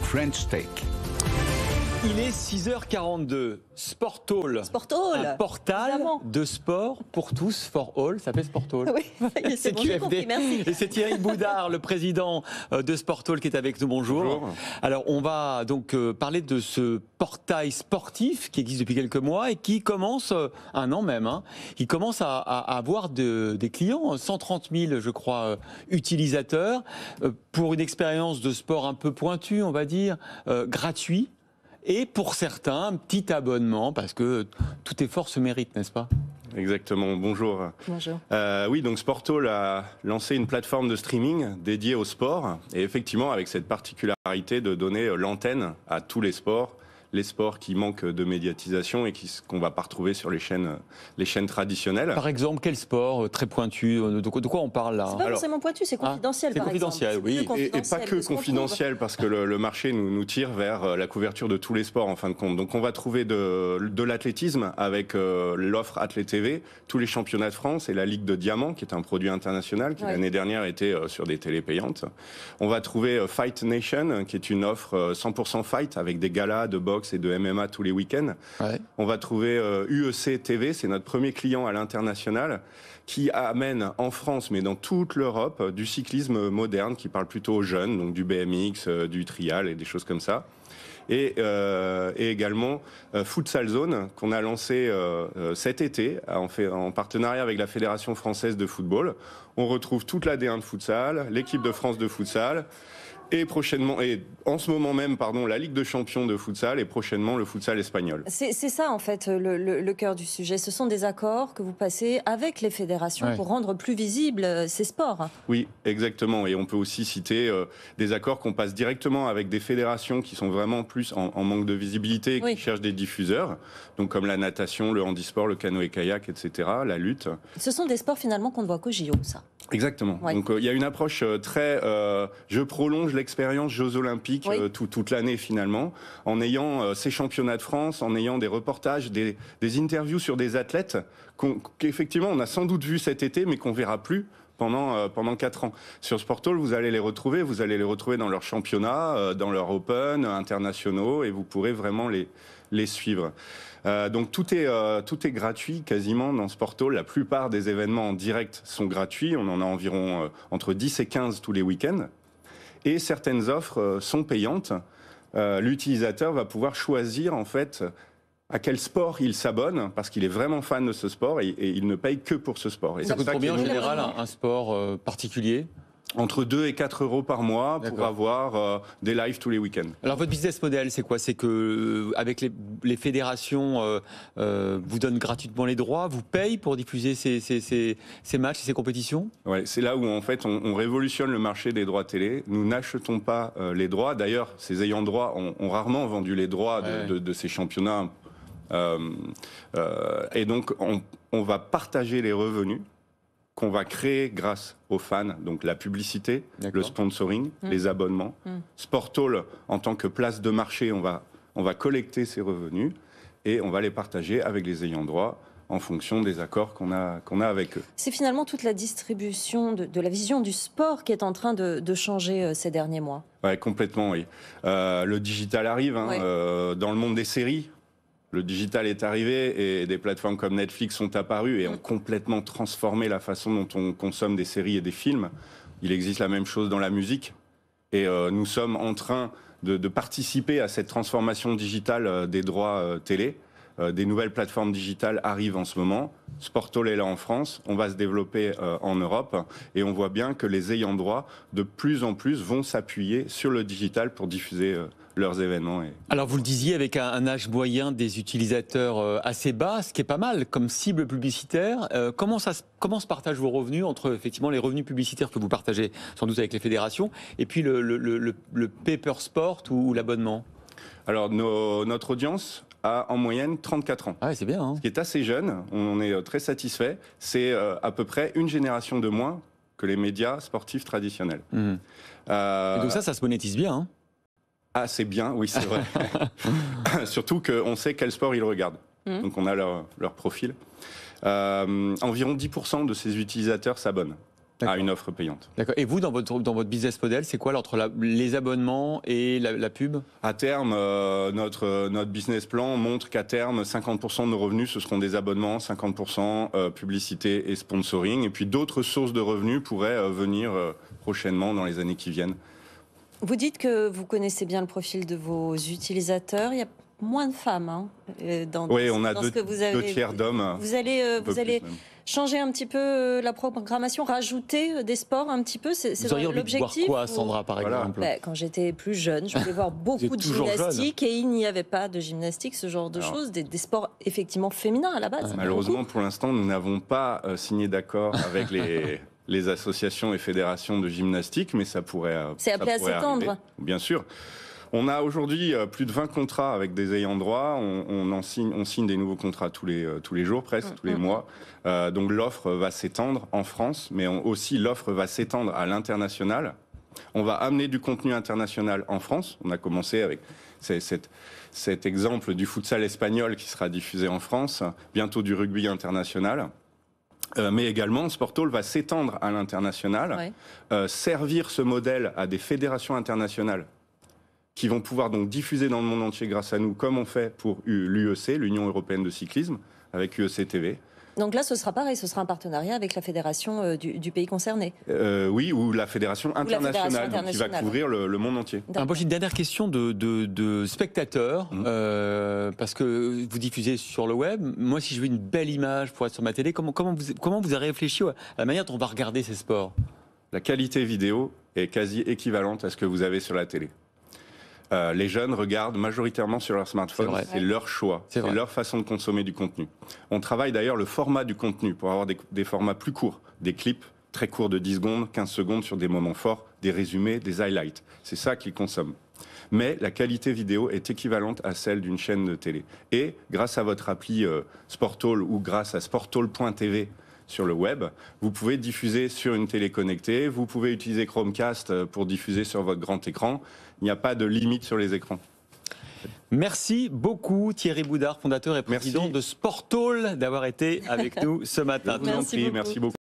French Take. Il est 6h42. Sportall. Sportall. Un portal évidemment. de sport pour tous, for all. Ça s'appelle Sportall. Oui, c'est bon, j'ai compris, merci. Et c'est Thierry Boudard, le président de Sportall, qui est avec nous. Bonjour. Bonjour. Alors, on va donc parler de ce portail sportif qui existe depuis quelques mois et qui commence, un an même, qui commence à avoir des clients, 130 000, je crois, utilisateurs, pour une expérience de sport un peu pointue, on va dire, gratuit. Et pour certains, un petit abonnement, parce que tout effort se mérite, n'est-ce pas ? Exactement, bonjour. Bonjour. Oui, donc Sportall a lancé une plateforme de streaming dédiée au sport, et effectivement avec cette particularité de donner l'antenne à tous les sports qui manquent de médiatisation et qu'on ne va pas retrouver sur les chaînes traditionnelles. Par exemple, quel sport très pointu, de quoi on parle là ? C'est pas forcément pointu, c'est confidentiel. C'est confidentiel, oui. Et pas que confidentiel, parce que le marché nous tire vers la couverture de tous les sports en fin de compte. Donc on va trouver de l'athlétisme avec l'offre Athlé TV, tous les championnats de France et la Ligue de Diamant, qui est un produit international qui l'année dernière était sur des télés payantes. On va trouver Fight Nation, qui est une offre 100% fight avec des galas de boxe et de MMA tous les week-ends. Ouais. On va trouver UEC TV, c'est notre premier client à l'international, qui amène en France, mais dans toute l'Europe, du cyclisme moderne qui parle plutôt aux jeunes, donc du BMX, du trial et des choses comme ça. Et également Futsal Zone, qu'on a lancé cet été en partenariat avec la Fédération française de football. On retrouve toute la D1 de futsal, l'équipe de France de futsal, et prochainement, et en ce moment même, la Ligue de champions de futsal et prochainement le futsal espagnol. C'est ça en fait le cœur du sujet. Ce sont des accords que vous passez avec les fédérations pour rendre plus visibles ces sports. Oui, exactement. Et on peut aussi citer des accords qu'on passe directement avec des fédérations qui sont vraiment plus en manque de visibilité et qui cherchent des diffuseurs, donc comme la natation, le handisport, le canoë-kayak, etc., la lutte. Ce sont des sports finalement qu'on ne voit qu'au JO, ça. Exactement. Ouais. Donc il y a une approche très je prolonge l'expérience Jeux Olympiques toute l'année finalement, en ayant ces championnats de France, en ayant des reportages, des interviews sur des athlètes qu'effectivement on a sans doute vu cet été, mais qu'on verra plus pendant 4 ans. Sur Sportall, vous allez les retrouver dans leurs championnats, dans leurs Open internationaux, et vous pourrez vraiment les suivre. Donc tout est gratuit quasiment dans Sportall. La plupart des événements en direct sont gratuits. On en a environ entre 10 et 15 tous les week-ends. Et certaines offres sont payantes. L'utilisateur va pouvoir choisir en fait à quel sport il s'abonne, parce qu'il est vraiment fan de ce sport et il ne paye que pour ce sport. Et ça coûte combien en général un sport particulier ? Entre 2 et 4 euros par mois pour avoir des lives tous les week-ends. Alors votre business model, c'est quoi ? C'est que avec les fédérations vous donnent gratuitement les droits, vous payez pour diffuser ces matchs et ces compétitions ? Ouais, c'est là où en fait on révolutionne le marché des droits télé. Nous n'achetons pas les droits. D'ailleurs, ces ayants droit ont rarement vendu les droits de ces championnats. Et donc on va partager les revenus qu'on va créer grâce aux fans, donc la publicité, le sponsoring, les abonnements. Sportall, en tant que place de marché, on va collecter ces revenus et on va les partager avec les ayants droit en fonction des accords qu'on a avec eux. C'est finalement toute la distribution de la vision du sport qui est en train de changer ces derniers mois. Oui, complètement, oui. Le digital arrive dans le monde des séries. Le digital est arrivé et des plateformes comme Netflix sont apparues et ont complètement transformé la façon dont on consomme des séries et des films. Il existe la même chose dans la musique. Et nous sommes en train de participer à cette transformation digitale des droits télé. Des nouvelles plateformes digitales arrivent en ce moment. Sportall est là en France, on va se développer en Europe et on voit bien que les ayants droit de plus en plus vont s'appuyer sur le digital pour diffuser leurs événements. Alors vous le disiez, avec un âge moyen des utilisateurs assez bas, ce qui est pas mal comme cible publicitaire. Comment se partagent vos revenus entre effectivement les revenus publicitaires que vous partagez sans doute avec les fédérations et puis le paper sport ou l'abonnement ? Alors notre audience a en moyenne 34 ans. Ah, c'est bien. Hein. Ce qui est assez jeune, on est très satisfait. C'est à peu près une génération de moins que les médias sportifs traditionnels. Et donc ça se monétise bien. Hein. Ah, c'est bien, oui, c'est vrai. Surtout qu'on sait quel sport ils regardent. Donc on a leur profil. Environ 10% de ces utilisateurs s'abonnent. à une offre payante. D'accord. Et vous, dans votre business model, c'est quoi entre les abonnements et la pub? À terme, notre business plan montre qu'à terme, 50% de nos revenus, ce seront des abonnements, 50% publicité et sponsoring. Et puis d'autres sources de revenus pourraient venir prochainement dans les années qui viennent. Vous dites que vous connaissez bien le profil de vos utilisateurs. Il y a moins de femmes oui, on a deux tiers d'hommes. Vous allez changer un petit peu la programmation, rajouter des sports un petit peu. Vous auriez envie de voir quoi, Sandra, par exemple? Quand j'étais plus jeune, je voulais voir beaucoup de gymnastique et il n'y avait pas de gymnastique, ce genre de choses, des sports effectivement féminins à la base. Malheureusement, pour l'instant, nous n'avons pas signé d'accord avec les associations et fédérations de gymnastique, mais ça pourrait. C'est appelé à s'étendre. Bien sûr. On a aujourd'hui plus de 20 contrats avec des ayants droit. On signe des nouveaux contrats tous les jours, presque, tous les mois. Donc l'offre va s'étendre en France, mais aussi l'offre va s'étendre à l'international. On va amener du contenu international en France. On a commencé avec cet exemple du futsal espagnol qui sera diffusé en France, bientôt du rugby international. Mais également, Sportall va s'étendre à l'international, servir ce modèle à des fédérations internationales qui vont pouvoir donc diffuser dans le monde entier grâce à nous, comme on fait pour l'UEC, l'Union Européenne de Cyclisme, avec UEC TV. Donc là, ce sera pareil, ce sera un partenariat avec la fédération du pays concerné. Oui, ou la fédération internationale, qui va couvrir le monde entier. Moi, j'ai une dernière question de spectateurs, parce que vous diffusez sur le web. Moi, si je veux une belle image pour être sur ma télé, comment vous avez réfléchi à la manière dont on va regarder ces sports? La qualité vidéo est quasi équivalente à ce que vous avez sur la télé. Les jeunes regardent majoritairement sur leur smartphone, c'est leur choix, c'est leur façon de consommer du contenu. On travaille d'ailleurs le format du contenu pour avoir des formats plus courts, des clips très courts de 10 secondes, 15 secondes sur des moments forts, des résumés, des highlights. C'est ça qu'ils consomment. Mais la qualité vidéo est équivalente à celle d'une chaîne de télé. Et grâce à votre appli Sportall ou grâce à sportall.tv sur le web, vous pouvez diffuser sur une télé connectée, vous pouvez utiliser Chromecast pour diffuser sur votre grand écran. Il n'y a pas de limite sur les écrans. Merci beaucoup Thierry Boudard, fondateur et président de Sportall, d'avoir été avec nous ce matin. Merci beaucoup.